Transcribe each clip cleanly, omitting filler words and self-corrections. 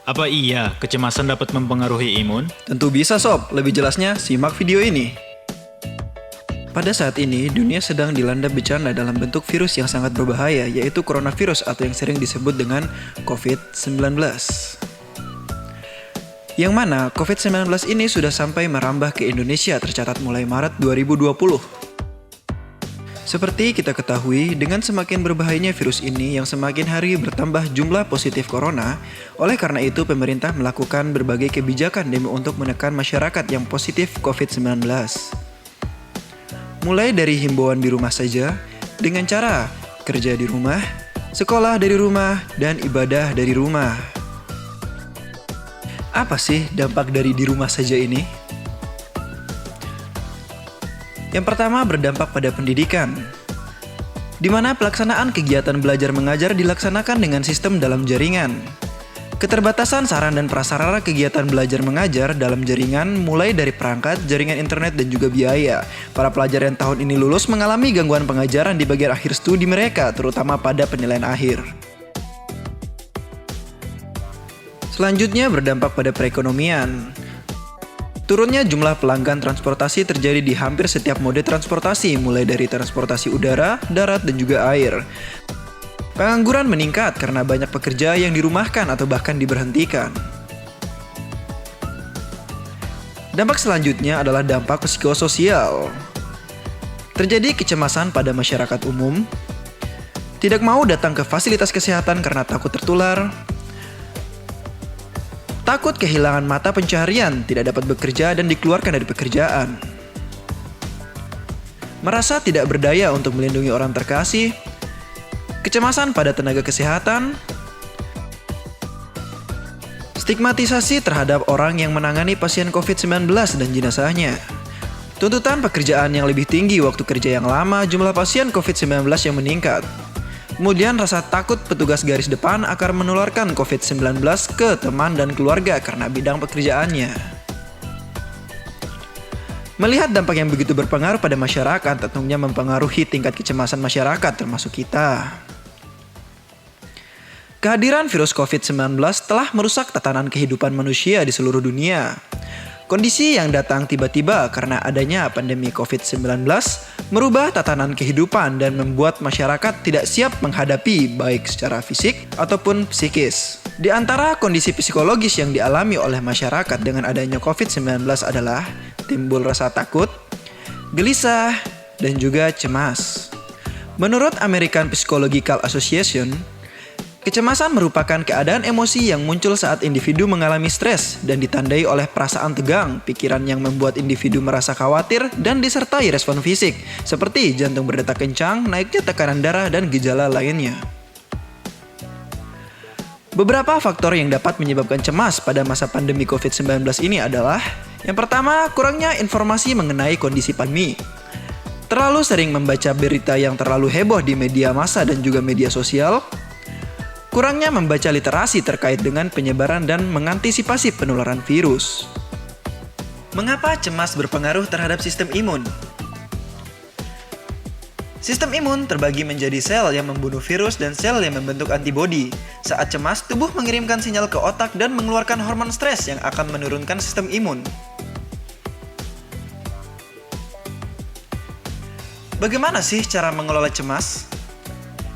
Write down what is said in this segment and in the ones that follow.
Apa iya kecemasan dapat mempengaruhi imun? Tentu bisa sob, lebih jelasnya simak video ini. Pada saat ini, dunia sedang dilanda bencana dalam bentuk virus yang sangat berbahaya, yaitu coronavirus atau yang sering disebut dengan COVID-19. Yang mana COVID-19 ini sudah sampai merambah ke Indonesia tercatat mulai Maret 2020. Seperti kita ketahui, dengan semakin berbahayanya virus ini yang semakin hari bertambah jumlah positif corona, oleh karena itu pemerintah melakukan berbagai kebijakan demi untuk menekan masyarakat yang positif COVID-19. Mulai dari himbauan di rumah saja, dengan cara kerja di rumah, sekolah dari rumah, dan ibadah dari rumah. Apa sih dampak dari di rumah saja ini? Yang pertama berdampak pada pendidikan, di mana pelaksanaan kegiatan belajar mengajar dilaksanakan dengan sistem dalam jaringan. Keterbatasan saran dan prasarana kegiatan belajar mengajar dalam jaringan mulai dari perangkat, jaringan internet, dan juga biaya. Para pelajar yang tahun ini lulus mengalami gangguan pengajaran di bagian akhir studi mereka, terutama pada penilaian akhir. Selanjutnya berdampak pada perekonomian. Turunnya jumlah pelanggan transportasi terjadi di hampir setiap mode transportasi, mulai dari transportasi udara, darat, dan juga air. Pengangguran meningkat karena banyak pekerja yang dirumahkan atau bahkan diberhentikan. Dampak selanjutnya adalah dampak psikososial. Terjadi kecemasan pada masyarakat umum, tidak mau datang ke fasilitas kesehatan karena takut tertular, takut kehilangan mata pencaharian, tidak dapat bekerja dan dikeluarkan dari pekerjaan. Merasa tidak berdaya untuk melindungi orang terkasih, kecemasan pada tenaga kesehatan, stigmatisasi terhadap orang yang menangani pasien COVID-19 dan jenazahnya, tuntutan pekerjaan yang lebih tinggi waktu kerja yang lama, jumlah pasien COVID-19 yang meningkat. Kemudian rasa takut petugas garis depan akan menularkan COVID-19 ke teman dan keluarga karena bidang pekerjaannya. Melihat dampak yang begitu berpengaruh pada masyarakat tentunya mempengaruhi tingkat kecemasan masyarakat termasuk kita. Kehadiran virus COVID-19 telah merusak tatanan kehidupan manusia di seluruh dunia. Kondisi yang datang tiba-tiba karena adanya pandemi COVID-19 merubah tatanan kehidupan dan membuat masyarakat tidak siap menghadapi baik secara fisik ataupun psikis. Di antara kondisi psikologis yang dialami oleh masyarakat dengan adanya COVID-19 adalah timbul rasa takut, gelisah, dan juga cemas. Menurut American Psychological Association, kecemasan merupakan keadaan emosi yang muncul saat individu mengalami stres dan ditandai oleh perasaan tegang, pikiran yang membuat individu merasa khawatir dan disertai respon fisik, seperti jantung berdetak kencang, naiknya tekanan darah, dan gejala lainnya. Beberapa faktor yang dapat menyebabkan cemas pada masa pandemi COVID-19 ini adalah: yang pertama, kurangnya informasi mengenai kondisi pandemi. Terlalu sering membaca berita yang terlalu heboh di media massa dan juga media sosial. Kurangnya membaca literasi terkait dengan penyebaran dan mengantisipasi penularan virus. Mengapa cemas berpengaruh terhadap sistem imun? Sistem imun terbagi menjadi sel yang membunuh virus dan sel yang membentuk antibodi. Saat cemas, tubuh mengirimkan sinyal ke otak dan mengeluarkan hormon stres yang akan menurunkan sistem imun. Bagaimana sih cara mengelola cemas?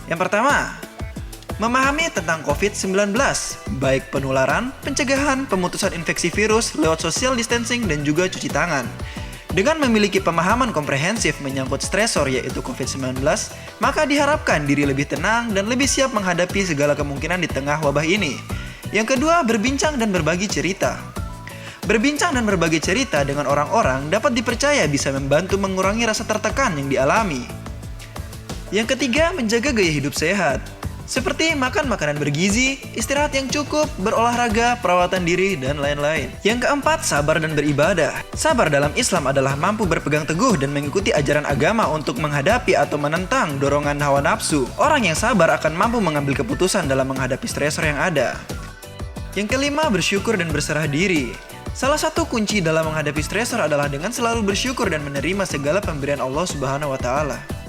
Yang pertama, memahami tentang COVID-19, baik penularan, pencegahan, pemutusan infeksi virus lewat social distancing, dan juga cuci tangan. Dengan memiliki pemahaman komprehensif menyangkut stresor yaitu COVID-19, maka diharapkan diri lebih tenang dan lebih siap menghadapi segala kemungkinan di tengah wabah ini. Yang kedua, berbincang dan berbagi cerita. Berbincang dan berbagi cerita dengan orang-orang dapat dipercaya bisa membantu mengurangi rasa tertekan yang dialami. Yang ketiga, menjaga gaya hidup sehat. Seperti makan makanan bergizi, istirahat yang cukup, berolahraga, perawatan diri, dan lain-lain. Yang keempat, sabar dan beribadah. Sabar dalam Islam adalah mampu berpegang teguh dan mengikuti ajaran agama untuk menghadapi atau menentang dorongan hawa nafsu. Orang yang sabar akan mampu mengambil keputusan dalam menghadapi stresor yang ada. Yang kelima, bersyukur dan berserah diri. Salah satu kunci dalam menghadapi stresor adalah dengan selalu bersyukur dan menerima segala pemberian Allah Subhanahu wa Ta'ala.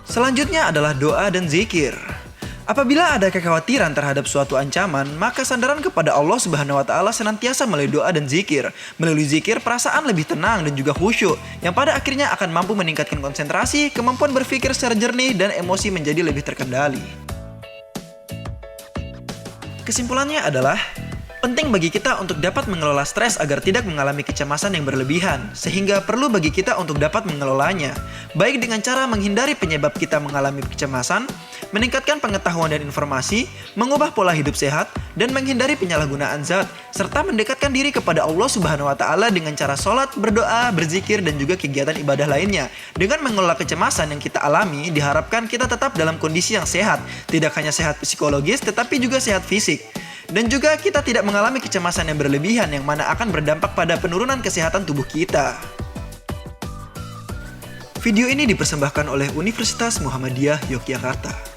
Selanjutnya adalah doa dan zikir. Apabila ada kekhawatiran terhadap suatu ancaman, maka sandaran kepada Allah Subhanahu wa taala senantiasa melalui doa dan zikir. Melalui zikir, perasaan lebih tenang dan juga khusyuk, yang pada akhirnya akan mampu meningkatkan konsentrasi, kemampuan berpikir secara jernih, dan emosi menjadi lebih terkendali. Kesimpulannya adalah, penting bagi kita untuk dapat mengelola stres agar tidak mengalami kecemasan yang berlebihan, sehingga perlu bagi kita untuk dapat mengelolanya, baik dengan cara menghindari penyebab kita mengalami kecemasan, meningkatkan pengetahuan dan informasi, mengubah pola hidup sehat, dan menghindari penyalahgunaan zat, serta mendekatkan diri kepada Allah Subhanahu wa taala dengan cara sholat, berdoa, berzikir, dan juga kegiatan ibadah lainnya. Dengan mengelola kecemasan yang kita alami, diharapkan kita tetap dalam kondisi yang sehat, tidak hanya sehat psikologis, tetapi juga sehat fisik. Dan juga kita tidak mengalami kecemasan yang berlebihan yang mana akan berdampak pada penurunan kesehatan tubuh kita. Video ini dipersembahkan oleh Universitas Muhammadiyah Yogyakarta.